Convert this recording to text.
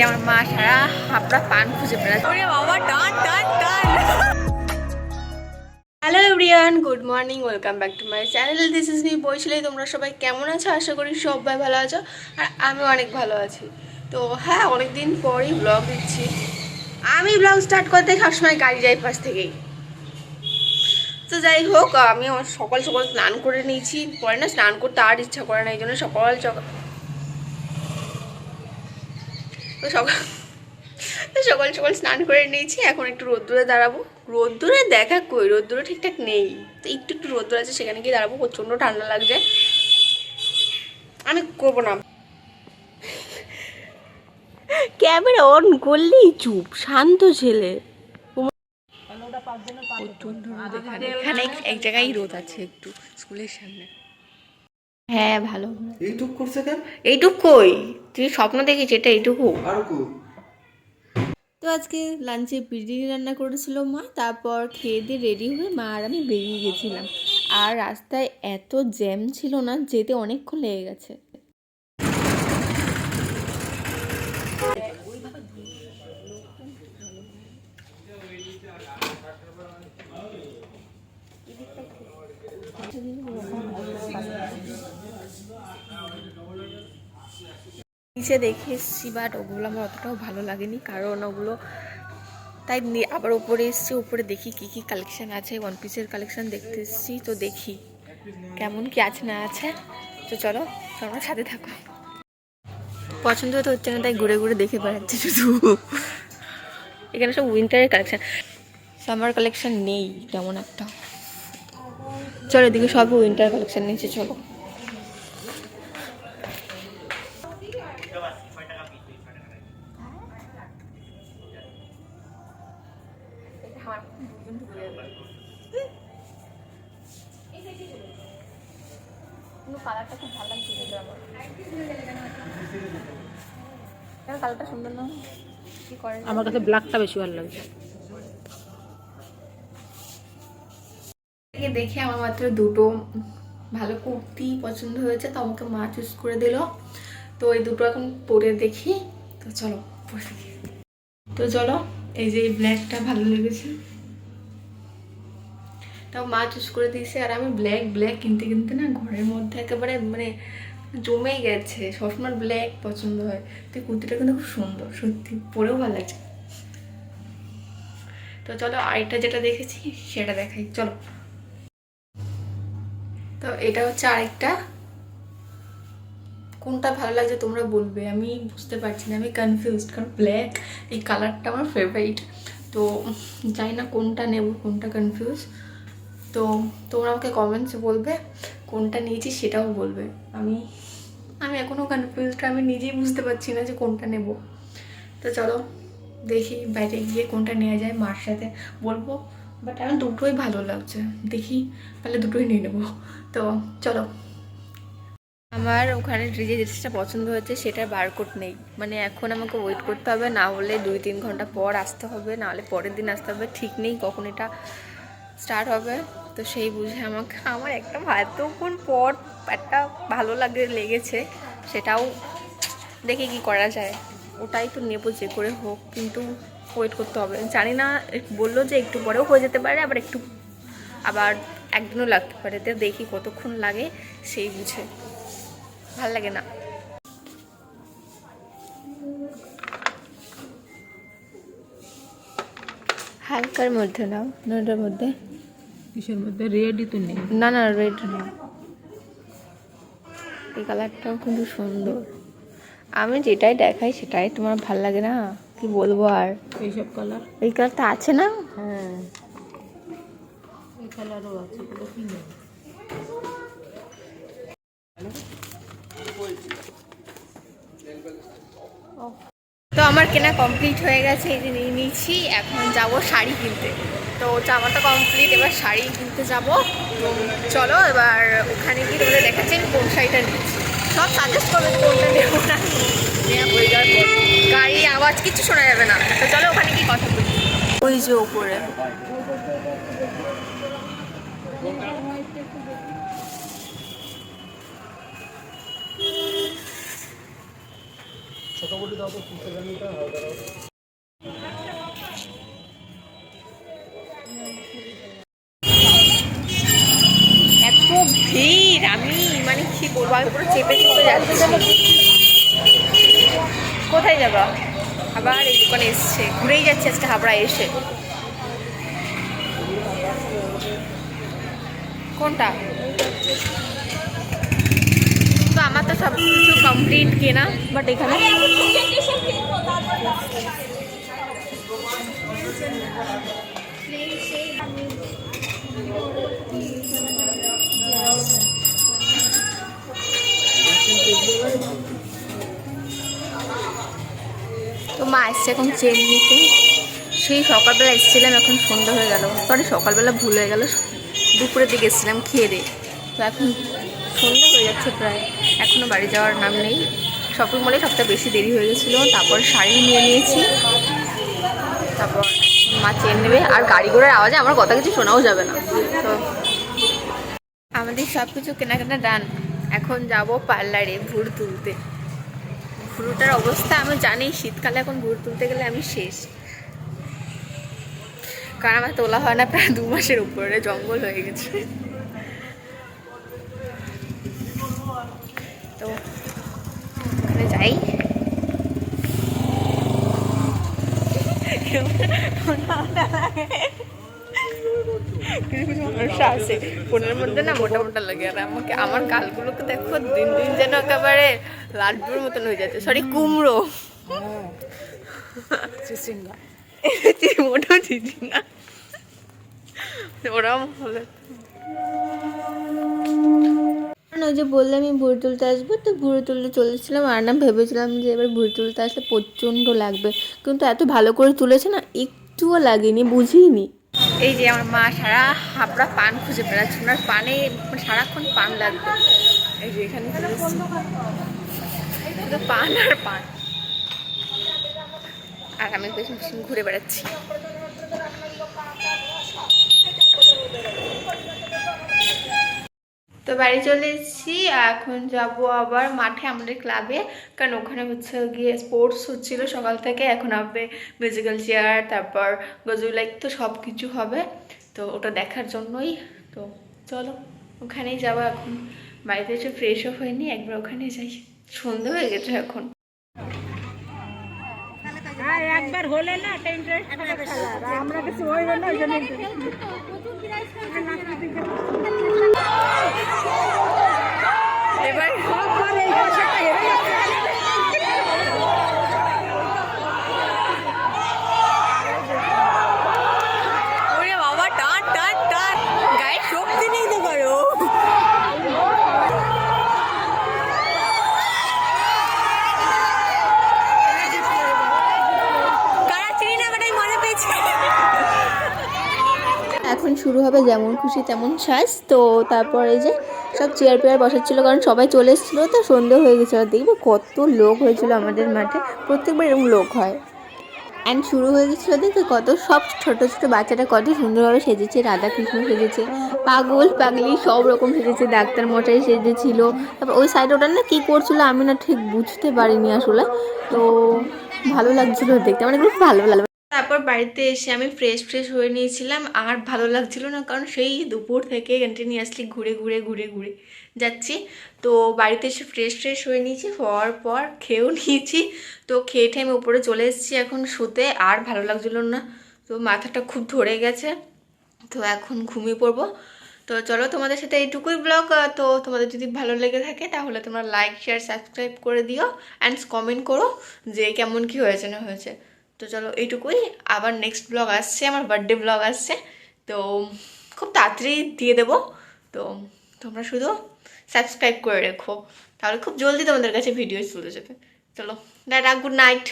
আমার মা সারা হাবড়া পান খুঁজে বেড়াচ্ছে। বাবা টান টান টান। Hello everyone, good morning, welcome back to my channel. This is me Baishali. তোমরা সবাই কেমন আছো? আশা করি সবাই ভালো আছো, আর আমি অনেক ভালো আছি। তো হ্যাঁ, অনেকদিন পরই ব্লগ দিচ্ছি। আমি ব্লগ স্টার্ট করতে সবসময় গাড়ি যাই পাশ থেকেই। তো যাই হোক, আমি সকাল সকাল স্নান করে নিয়েছি। পরে না স্নান করতে আর ইচ্ছা করে না, এই জন্য সকাল সকাল সকাল সকাল স্নান করে নিয়েছি। এখন একটু রোদ্দুরে দাঁড়াবো। রোদ্দুরে দেখা কই, রোদ্দুরে ঠিকঠাক নেই, তো একটু একটু রোদ্দুর আছে, সেখানে গিয়ে দাঁড়াবো। প্রচণ্ড ঠান্ডা লাগছে, আমি করবো না। ক্যামেরা অন করলেই চুপ, শান্ত ছেলে। এখানে এক জায়গায় রোদ আছে একটু, স্কুলের সামনে। হ্যাঁ ভালো। এইটুক করছে কেন? এইটুক কই, তুই স্বপ্ন দেখিস এটা এইটুকু? আর কই? তো আজকে লাঞ্চে বিরিয়ানি রান্না করেছিল মা। তারপর খেয়ে দিয়ে রেডি হয়ে মা আর আমি বেরিয়ে গেছিলাম। আর রাস্তায় এত জ্যাম ছিল না, যেতে অনেকক্ষণ লেগে গেছে। নিচে দেখে এসেছি, বাট ওগুলো আমার অতটাও ভালো লাগেনি, কারণ ওগুলো তাই আবার উপরে এসেছি। উপরে দেখি কি কি কালেকশান আছে, ওয়ান পিসের কালেকশান দেখতে এসেছি। তো দেখি কেমন কি আছে না আছে। তো চলো তোমরা সাথে থাকো। পছন্দ তো হচ্ছে না, তাই ঘুরে ঘুরে দেখে বেড়াচ্ছে শুধু। এখানে সব উইন্টারের কালেকশান, সামার কালেকশান নেই তেমন একটা। চলো এদিকে সব উইন্টার কালেকশান নিয়েছে, চলো। কালারটা খুব ভালো লাগছে, কালারটা সুন্দর না? কি করে, আমার কাছে ব্ল্যাকটা বেশি ভালো লাগছে। দেখে আমার মাত্র দুটো ভালো কুর্তি পছন্দ হয়েছে, তো আমাকে মা চুজ করে দিল। তো এই দুটো এখন পরে দেখি। তো চলো পরে দেখি। তো চলো, এই যে এই ব্ল্যাকটা ভালো লেগেছে, তাও মা চুজ করে দিয়েছে। আর আমি ব্ল্যাক ব্ল্যাক কিনতে কিনতে না ঘরের মধ্যে একেবারে মানে জমেই গেছে। সবসময় ব্ল্যাক পছন্দ হয়। তো কুর্তিটা কিন্তু খুব সুন্দর, সত্যি পরেও ভালো লাগছে। তো চলো আরেকটা যেটা দেখেছি সেটা দেখাই, চলো। তো এটা হচ্ছে আরেকটা। কোনটা ভালো লাগছে তোমরা বলবে, আমি বুঝতে পারছি না, আমি কনফিউজড, কারণ ব্ল্যাক এই কালারটা আমার ফেভারিট। তো জানি না কোনটা নেব, কোনটা কনফিউজ। তো তোমরা আমাকে কমেন্টসে বলবে কোনটা নিয়েছি, সেটাও বলবে। আমি এখনও কনফিউজড, আমি নিজেই বুঝতে পারছি না যে কোনটা নেব। তো চলো দেখি বাইরে গিয়ে কোনটা নেওয়া যায়, মার সাথে বলবো। বাট আমার দুটোই ভালো লাগছে, দেখি তাহলে দুটোই নিয়ে নেবো। তো চলো। আমার ওখানে যে ড্রেসটা পছন্দ হয়েছে সেটার বারকোড নেই, মানে এখন আমাকে ওয়েট করতে হবে, না হলে 2-3 ঘন্টা পর আসতে হবে, না হলে পরের দিন আসতে হবে। ঠিক নেই কখন এটা স্টার্ট হবে। তো সেই বুঝে আমার একটা এতক্ষণ পর একটা ভালো লেগেছে, সেটাও দেখি কি করা যায়। ওটাই তো নেবো যে করে হোক, কিন্তু ওয়েট করতে হবে। জানি না, বললো যে একটু পরেও হয়ে যেতে পারে, আবার একদিনও লাগতে পারে। তো দেখি কতক্ষণ লাগে সেই বুঝে। ভাল লাগে না। হালকার মধ্যে নাও, নোটার মধ্যে। কিসের মধ্যে? রেডই তো নেই। না না, রেড নেই। এই কালারটাও কিন্তু সুন্দর। আমি যেটাই দেখাই সেটাই তোমার ভাল লাগে না, কি বলবো আর। এইসব কালার, এই কালারটা আছে না? হ্যাঁ এই কালারও আছে, এগুলো কি নেই। তো আমার কেনা কমপ্লিট হয়ে গেছে, এই যে নিয়ে নিয়েছি। এখন যাব শাড়ি কিনতে। তো জামাটা কমপ্লিট, এবার শাড়ি কিনতে যাব। তো চলো এবার ওখানে গিয়ে তোমাদের দেখাচ্ছি আমি কোন শাড়িটা নিচ্ছি। সব সাজেস্ট করবে কোনটা নেবো না নেওয়া হয়ে যাওয়ার পর। গাড়ি আওয়াজ কিছু শোনা যাবে না। তো চলো ওখানে গিয়ে কথা বলি। ওই যে ওপরে এত ভিড়, আমি মানে কি বলবো, আমি পুরো চেপে চেপে যাচ্ছি। কোথায় যাবা? আবার এই দোকানে এসছে, ঘুরেই যাচ্ছে আজকে হাবড়া এসে। কোনটা? তো আমার তো সব কিছু কমপ্লিট কেনা, বাট এখানে তো মা এসছে এখন চেন নিতে। সেই সকালবেলা এসেছিলাম, এখন সন্ধ্যা হয়ে গেল। সরি, সকালবেলা ভুল হয়ে গেল, দুপুরের দিকে এসেছিলাম খেয়ে দিয়ে। তো এখন সন্ধ্যা হয়ে যাচ্ছে প্রায়, এখনও বাড়ি যাওয়ার নাম নেই। শপিং মলে সবটা বেশি দেরি হয়ে গেছিলো। তারপর শাড়ি নিয়ে নিয়েছি, তারপর মা চেন নেবে। আর গাড়ি ঘোড়ার আওয়াজে আমার কথা কিছু শোনাও যাবে না। তো আমাদের সব কিছু কেনাকাটা ডান। এখন যাব পার্লারে ভুঁড় তুলতে। ভুরুটার অবস্থা আমি জানি, শীতকালে এখন ভুঁড় তুলতে গেলে আমি শেষ। কারণ আমার তোলা হয় না প্রায় 2 মাসের উপরে, জঙ্গল হয়ে গেছে। তো ওখানে যাই। কিছু সমস্যা আছে ফোনের মধ্যে না, মোটা মোটা লাগে। আর আমাকে, আমার গালগুলোকে দেখো, দিন দিন যেন একেবারে লাড্ডুর মতন হয়ে যাচ্ছে। সরি, কুমড়ো, মোটো চিচিঙ্গা, ওরম হলে। ওই যে বললাম আমি ভুঁড়ি তুলতে আসবো, তো ভুঁড়ি তুলতে চলেছিলাম। আর না ভেবেছিলাম যে এবার ভুঁড়ি তুলতে আসলে প্রচণ্ড লাগবে, কিন্তু এত ভালো করে তুলেছে না, একটুও লাগেনি, বুঝিনি। এই যে আমার মা সারা হাবড়া পান খুঁজে বেড়াচ্ছে, ওনার পানে সারাক্ষণ পান লাগবে। এই যে এখানে শুধু পান আর পান, আর আমি পেছন পেছন ঘুরে বেড়াচ্ছি। তো বাড়ি চলে এসেছি, এখন যাব আবার মাঠে আমাদের ক্লাবে, কারণ ওখানে হচ্ছে গিয়ে স্পোর্টস হচ্ছিলো সকাল থেকে। এখন হবে মিউজিক্যাল চেয়ার, তারপর গজল লাইক, তো সব কিছু হবে। তো ওটা দেখার জন্যই তো চলো ওখানেই যাবো। এখন বাড়িতে এসে ফ্রেশ আপ হয়নি, একবার ওখানে যাই। সন্ধ্যা হয়ে গেছে এখন। একবার হলে না আমরা কিছু হইল না, ওই জন্য এবার ওরে বাবা, টান টান টান, গায়ে শক্তি নেই তো করো। এখন শুরু হবে যেমন খুশি তেমন সাজ। তো তারপরে যে সব চেয়ার পেয়ার বসাচ্ছিলো, কারণ সবাই চলে এসেছিলো, তো সন্ধে হয়ে গেছিলো। দেখবো কত লোক হয়েছিল আমাদের মাঠে, প্রত্যেকবার এরকম লোক হয়। অ্যান্ড শুরু হয়ে গেছিলো, দেখে কত সব ছোটো ছোটো বাচ্চারা কত সুন্দরভাবে সেজেছে। রাধাকৃষ্ণ সেজেছে, পাগল পাগলি সব রকম সেজেছে, ডাক্তার মশাই সেজেছিল। তারপর ওই সাইডে ওটা না কী করছিলো আমি না ঠিক বুঝতে পারিনি আসলে। তো ভালো লাগছিলো দেখতে, মানে খুব ভালো ভালো। তারপর বাড়িতে এসে আমি ফ্রেশ হয়ে নিয়েছিলাম, আর ভালো লাগছিল না, কারণ সেই দুপুর থেকে কন্টিনিউয়াসলি ঘুরে ঘুরে ঘুরে ঘুরে যাচ্ছি। তো বাড়িতে এসে ফ্রেশ হয়ে নিয়েছি, হওয়ার পর খেয়েও নিয়েছি। তো খেয়ে আমি উপরে চলে এসেছি এখন শুতে, আর ভালো লাগছিল না, তো মাথাটা খুব ধরে গেছে। তো এখন ঘুমিয়ে পড়বো। তো চলো, তোমাদের সাথে এইটুকুই ব্লগ। তো তোমাদের যদি ভালো লেগে থাকে তাহলে তোমরা লাইক শেয়ার সাবস্ক্রাইব করে দিও, অ্যান্ড কমেন্ট করো যে কেমন কি হয়েছে না হয়েছে। তো চলো এইটুকুই, আবার নেক্সট ব্লগ আসছে, আমার বার্থডে ব্লগ আসছে, তো খুব তাড়াতাড়ি দিয়ে দেবো। তো তোমরা শুধু সাবস্ক্রাইব করে রেখো, তাহলে খুব জলদি তোমাদের কাছে ভিডিও চলে যাবে। চলো, টাটা, গুড নাইট।